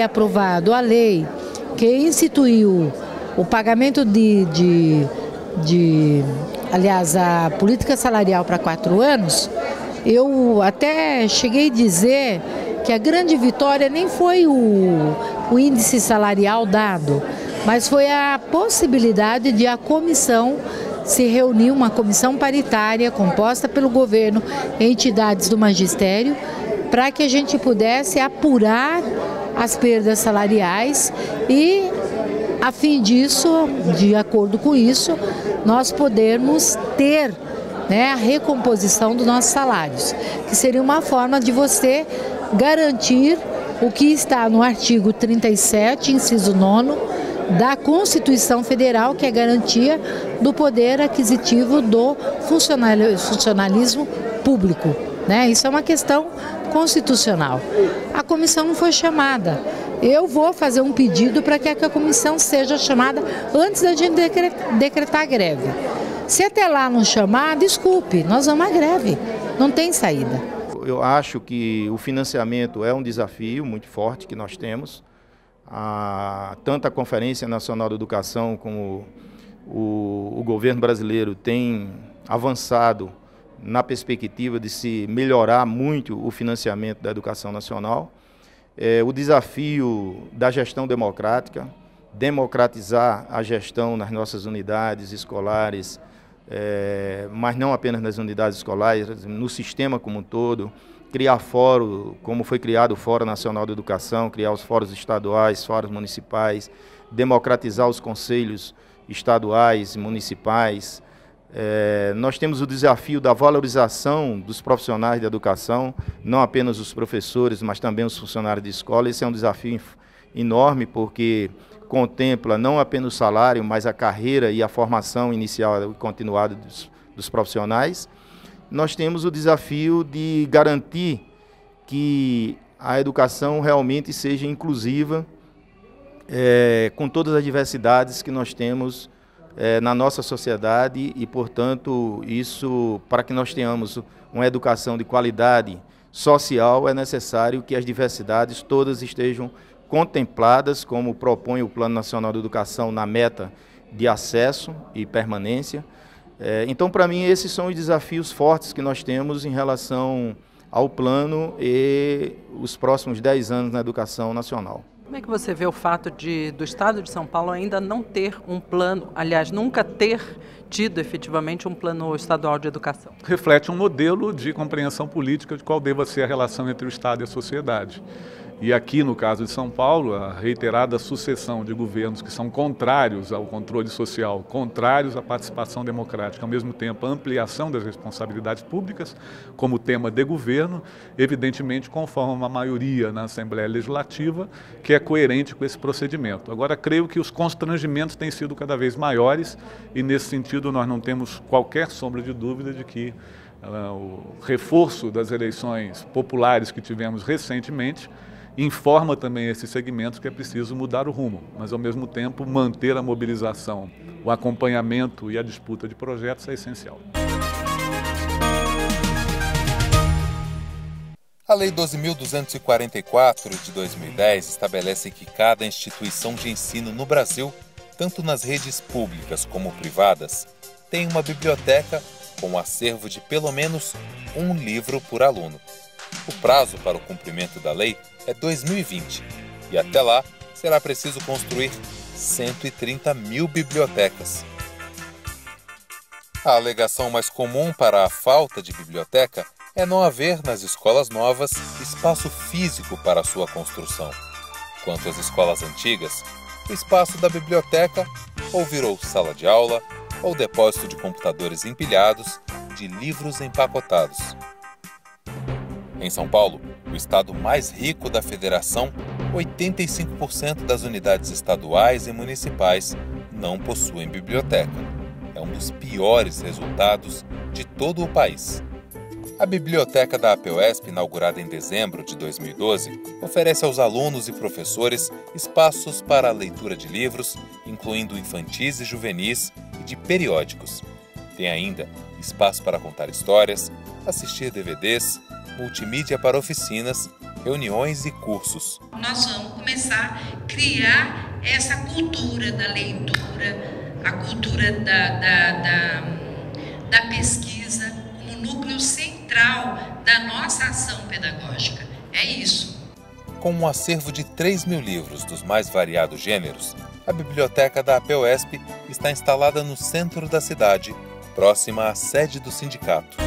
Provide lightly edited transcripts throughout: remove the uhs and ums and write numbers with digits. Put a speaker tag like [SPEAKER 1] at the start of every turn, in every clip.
[SPEAKER 1] foi aprovado a lei que instituiu o pagamento aliás, a política salarial para 4 anos, eu até cheguei a dizer que a grande vitória nem foi o índice salarial dado, mas foi a possibilidade de a comissão se reunir, uma comissão paritária composta pelo governo e entidades do magistério, para que a gente pudesse apurar as perdas salariais e, a fim disso, de acordo com isso, nós podermos ter, né, a recomposição dos nossos salários, que seria uma forma de você garantir o que está no artigo 37, inciso 9, da Constituição Federal, que é garantia do poder aquisitivo do funcionalismo público, né? Isso é uma questão constitucional. A comissão não foi chamada. Eu vou fazer um pedido para que a comissão seja chamada antes da gente decretar a greve. Se até lá não chamar, desculpe, nós vamos à greve, não tem saída.
[SPEAKER 2] Eu acho que o financiamento é um desafio muito forte que nós temos. Tanto a Conferência Nacional de Educação como o governo brasileiro tem avançado na perspectiva de se melhorar muito o financiamento da educação nacional. O desafio da gestão democrática, democratizar a gestão nas nossas unidades escolares, mas não apenas nas unidades escolares, no sistema como um todo, criar fórum, como foi criado o Fórum Nacional de Educação, criar os fóruns estaduais, fóruns municipais, democratizar os conselhos estaduais e municipais. Nós temos o desafio da valorização dos profissionais da educação, não apenas os professores, mas também os funcionários de escola. Esse é um desafio enorme, porque contempla não apenas o salário, mas a carreira e a formação inicial e continuada dos profissionais. Nós temos o desafio de garantir que a educação realmente seja inclusiva, com todas as diversidades que nós temos na nossa sociedade e, portanto, isso, para que nós tenhamos uma educação de qualidade social, é necessário que as diversidades todas estejam contempladas, como propõe o Plano Nacional de Educação na meta de acesso e permanência. Então, para mim, esses são os desafios fortes que nós temos em relação ao plano e os próximos 10 anos na educação nacional.
[SPEAKER 3] Como é que você vê o fato do Estado de São Paulo ainda não ter um plano, aliás, nunca ter tido efetivamente um plano estadual de educação?
[SPEAKER 4] Reflete um modelo de compreensão política de qual deva ser a relação entre o Estado e a sociedade. E aqui, no caso de São Paulo, a reiterada sucessão de governos que são contrários ao controle social, contrários à participação democrática, ao mesmo tempo a ampliação das responsabilidades públicas como tema de governo, evidentemente conforma uma maioria na Assembleia Legislativa que é coerente com esse procedimento. Agora, creio que os constrangimentos têm sido cada vez maiores e, nesse sentido, nós não temos qualquer sombra de dúvida de que o reforço das eleições populares que tivemos recentemente informa também esses segmentos que é preciso mudar o rumo, mas ao mesmo tempo manter a mobilização, o acompanhamento e a disputa de projetos é essencial.
[SPEAKER 5] A Lei 12.244 de 2010 estabelece que cada instituição de ensino no Brasil, tanto nas redes públicas como privadas, tem uma biblioteca com um acervo de pelo menos um livro por aluno. O prazo para o cumprimento da lei é 2020 e até lá será preciso construir 130 mil bibliotecas. A alegação mais comum para a falta de biblioteca é não haver nas escolas novas espaço físico para sua construção. Quanto às escolas antigas, o espaço da biblioteca ou virou sala de aula ou depósito de computadores empilhados, de livros empacotados. Em São Paulo, o estado mais rico da federação, 85% das unidades estaduais e municipais não possuem biblioteca. É um dos piores resultados de todo o país. A biblioteca da APUESP, inaugurada em dezembro de 2012, oferece aos alunos e professores espaços para a leitura de livros, incluindo infantis e juvenis, e de periódicos. Tem ainda espaço para contar histórias, assistir DVDs, multimídia para oficinas reuniões e cursos.
[SPEAKER 6] Nós vamos começar a criar essa cultura da leitura, a cultura da pesquisa como núcleo central da nossa ação pedagógica. É isso.
[SPEAKER 5] Com um acervo de 3.000 livros dos mais variados gêneros, a biblioteca da APEUESP está instalada no centro da cidade, próxima à sede do sindicato.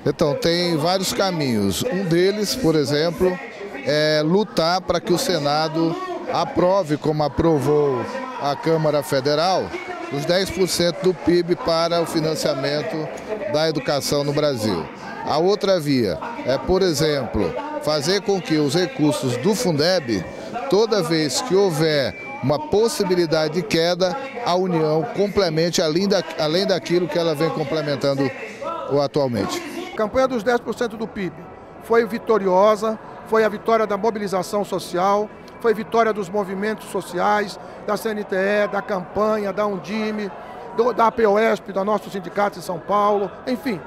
[SPEAKER 7] Então, tem vários caminhos. Um deles, por exemplo, é lutar para que o Senado aprove, como aprovou a Câmara Federal, os 10% do PIB para o financiamento da educação no Brasil. A outra via é, por exemplo, fazer com que os recursos do Fundeb, toda vez que houver uma possibilidade de queda, a União complemente além daquilo que ela vem complementando atualmente.
[SPEAKER 8] A campanha dos 10% do PIB foi vitoriosa, foi a vitória da mobilização social, foi vitória dos movimentos sociais, da CNTE, da campanha, da Undime, da APEUESP, do nosso sindicato em São Paulo, enfim.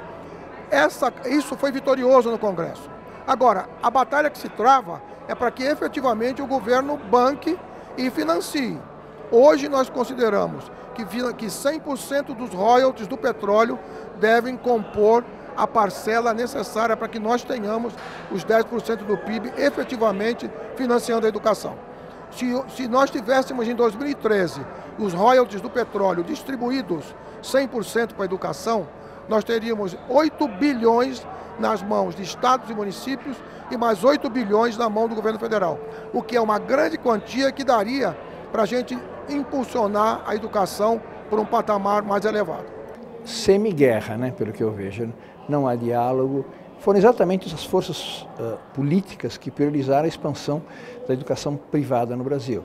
[SPEAKER 8] Isso foi vitorioso no Congresso. Agora, a batalha que se trava é para que efetivamente o governo banque e financie. Hoje nós consideramos que 100% dos royalties do petróleo devem compor a parcela necessária para que nós tenhamos os 10% do PIB efetivamente financiando a educação. Se nós tivéssemos em 2013 os royalties do petróleo distribuídos 100% para a educação, nós teríamos 8 bilhões nas mãos de estados e municípios e mais 8 bilhões na mão do governo federal, o que é uma grande quantia que daria para a gente impulsionar a educação por um patamar mais elevado.
[SPEAKER 9] Semi-guerra, né, pelo que eu vejo. Não há diálogo. Foram exatamente as forças políticas que priorizaram a expansão da educação privada no Brasil.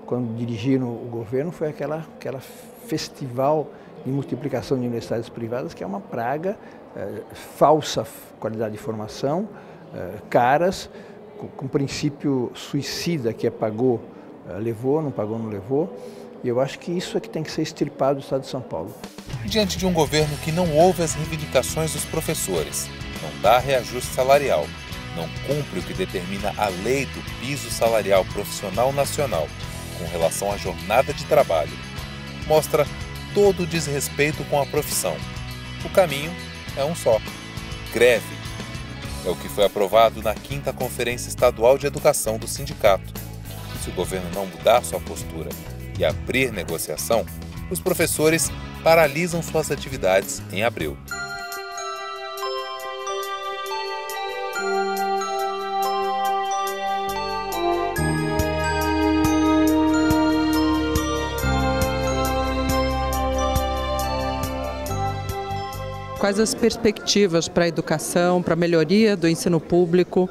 [SPEAKER 9] Quando dirigiram o governo foi aquela festival de multiplicação de universidades privadas, que é uma praga, falsa qualidade de formação, caras, com princípio suicida, que é pagou, levou, não pagou, não levou. E eu acho que isso é que tem que ser extirpado do Estado de São Paulo.
[SPEAKER 5] Diante de um governo que não ouve as reivindicações dos professores, não dá reajuste salarial, não cumpre o que determina a lei do piso salarial profissional nacional com relação à jornada de trabalho, mostra todo o desrespeito com a profissão. O caminho é um só: greve. É o que foi aprovado na 5ª Conferência Estadual de Educação do sindicato. Se o governo não mudar sua postura e abrir negociação, os professores paralisam suas atividades em abril.
[SPEAKER 3] Quais as perspectivas para a educação, para a melhoria do ensino público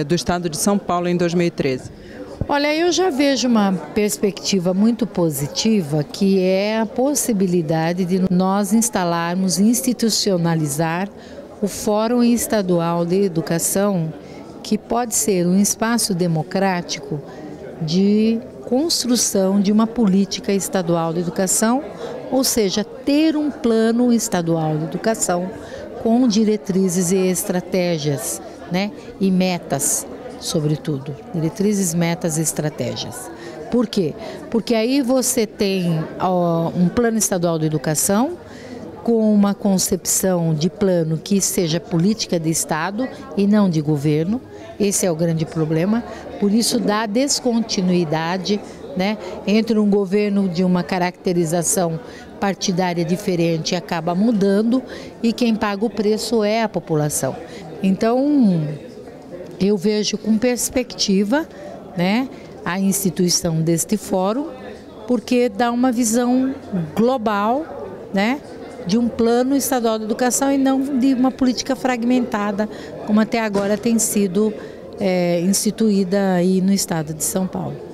[SPEAKER 3] do Estado de São Paulo em 2013?
[SPEAKER 1] Olha, eu já vejo uma perspectiva muito positiva, que é a possibilidade de nós instalarmos, institucionalizar o Fórum Estadual de Educação, que pode ser um espaço democrático de construção de uma política estadual de educação, ou seja, ter um plano estadual de educação com diretrizes e estratégias, né, e metas. Sobretudo, diretrizes, metas e estratégias. Por quê? Porque aí você tem um plano estadual de educação com uma concepção de plano que seja política de Estado e não de governo. Esse é o grande problema. Por isso dá descontinuidade, né, entre um governo de uma caracterização partidária diferente acaba mudando e quem paga o preço é a população. Então, eu vejo com perspectiva, né, a instituição deste fórum, porque dá uma visão global, né, de um plano estadual de educação e não de uma política fragmentada, como até agora tem sido instituída aí no Estado de São Paulo.